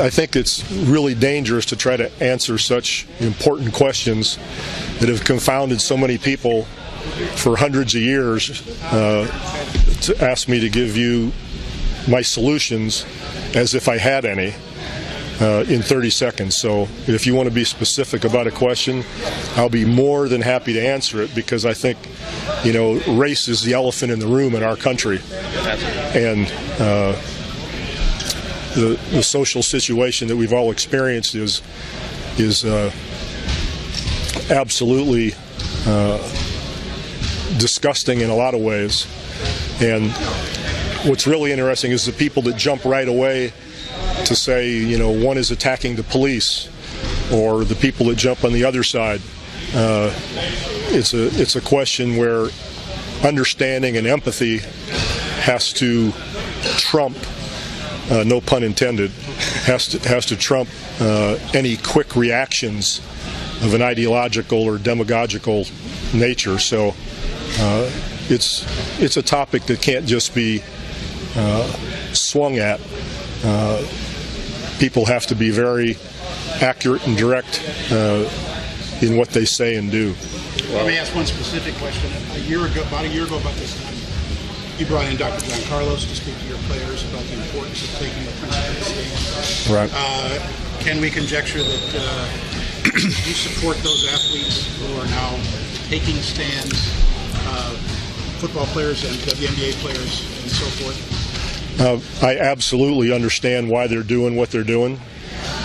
I think it's really dangerous to try to answer such important questions that have confounded so many people for hundreds of years, to ask me to give you my solutions as if I had any in 30 seconds. So if you want to be specific about a question, I'll be more than happy to answer it, because I think, race is the elephant in the room in our country. And the social situation that we've all experienced is absolutely disgusting in a lot of ways. And what's really interesting is the people that jump right away to say, one is attacking the police, or the people that jump on the other side. It's a question where understanding and empathy has to trump, no pun intended, has to trump any quick reactions of an ideological or demagogical nature. So it's a topic that can't just be swung at. People have to be very accurate and direct in what they say and do. Let me ask one specific question. About a year ago about this time, you brought in Dr. John Carlos to speak to your players about the importance of taking the principal stand. Right. Can we conjecture that you support those athletes who are now taking stands, football players and WNBA players and so forth? I absolutely understand why they're doing what they're doing,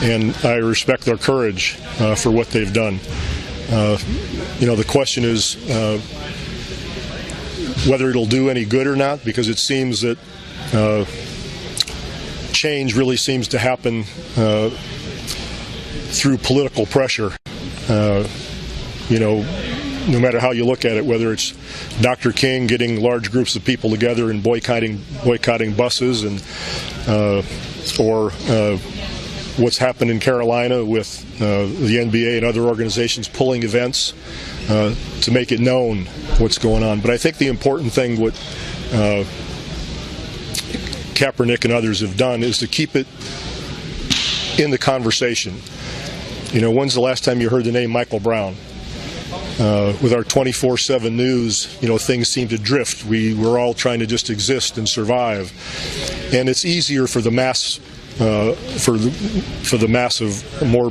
and I respect their courage for what they've done. The question is whether it'll do any good or not, because it seems that change really seems to happen through political pressure. No matter how you look at it, whether it's Dr. King getting large groups of people together and boycotting buses, and or what's happened in Carolina with the NBA and other organizations pulling events to make it known what's going on. But I think the important thing what Kaepernick and others have done is to keep it in the conversation. When's the last time you heard the name Michael Brown? With our 24/7 news, things seem to drift. We're all trying to just exist and survive, and it's easier for the mass, for the mass of more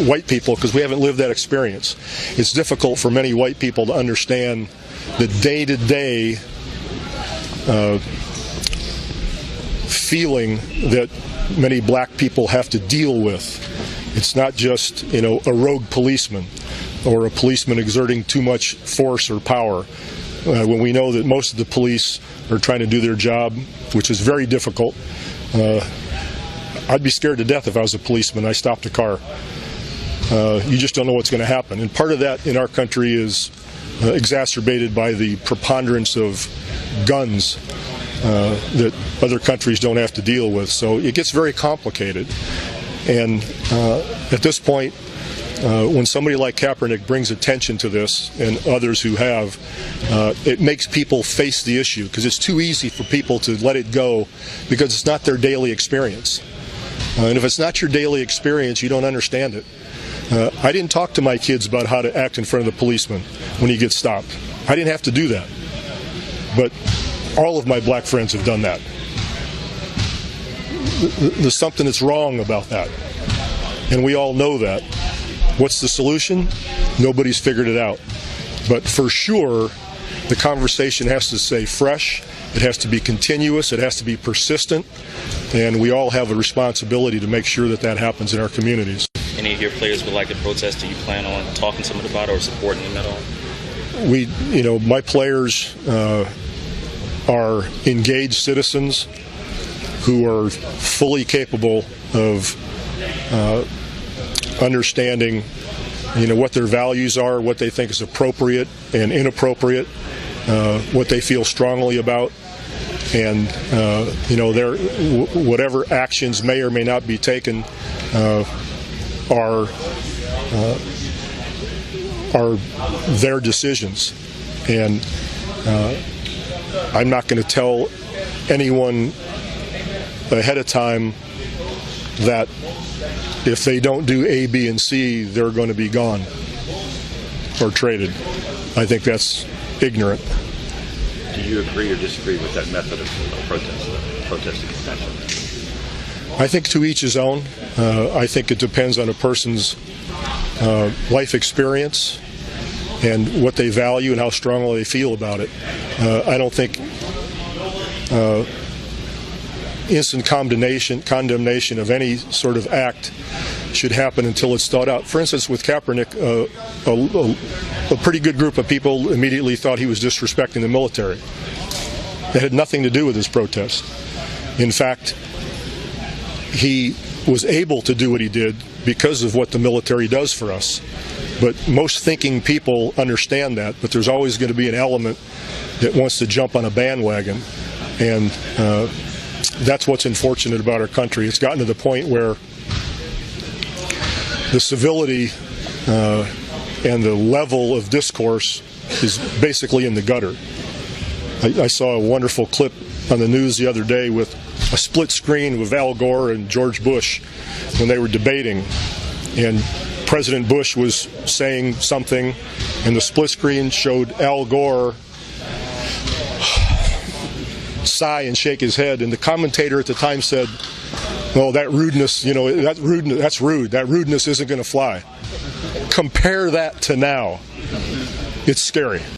white people, because we haven't lived that experience. It's difficult for many white people to understand the day-to-day feeling that many black people have to deal with. It's not just a rogue policeman, or a policeman exerting too much force or power, when we know that most of the police are trying to do their job, which is very difficult. I'd be scared to death if I was a policeman. I stopped a car. You just don't know what's going to happen. And part of that in our country is exacerbated by the preponderance of guns that other countries don't have to deal with. So it gets very complicated. And at this point, when somebody like Kaepernick brings attention to this, and others who have, it makes people face the issue, because it's too easy for people to let it go because it's not their daily experience. And if it's not your daily experience, you don't understand it. I didn't talk to my kids about how to act in front of the policeman when he gets stopped. I didn't have to do that. But all of my black friends have done that. There's something that's wrong about that. And we all know that. What's the solution? Nobody's figured it out. But for sure, the conversation has to stay fresh. It has to be continuous. It has to be persistent. And we all have a responsibility to make sure that that happens in our communities. Any of your players would like to protest? Do you plan on talking to them about it or supporting them at all? My players are engaged citizens who are fully capable of understanding, what their values are, what they think is appropriate and inappropriate, what they feel strongly about, and their whatever actions may or may not be taken are their decisions. And I'm not going to tell anyone ahead of time that if they don't do A, B, and C, they're going to be gone or traded. I think that's ignorant. Do you agree or disagree with that method of protesting convention? I think to each his own. I think it depends on a person's life experience and what they value and how strongly they feel about it. I don't think instant condemnation of any sort of act should happen until it's thought out. For instance, with Kaepernick, a pretty good group of people immediately thought he was disrespecting the military. It had nothing to do with his protest. In fact, he was able to do what he did because of what the military does for us. But most thinking people understand that, but there's always going to be an element that wants to jump on a bandwagon. And that's what's unfortunate about our country. It's gotten to the point where the civility and the level of discourse is basically in the gutter. I saw a wonderful clip on the news the other day with a split screen with Al Gore and George Bush when they were debating, and President Bush was saying something, and the split screen showed Al Gore sigh and shake his head, and the commentator at the time said, "Oh, that rudeness, that's rude. That rudeness isn't going to fly." Compare that to now. It's scary.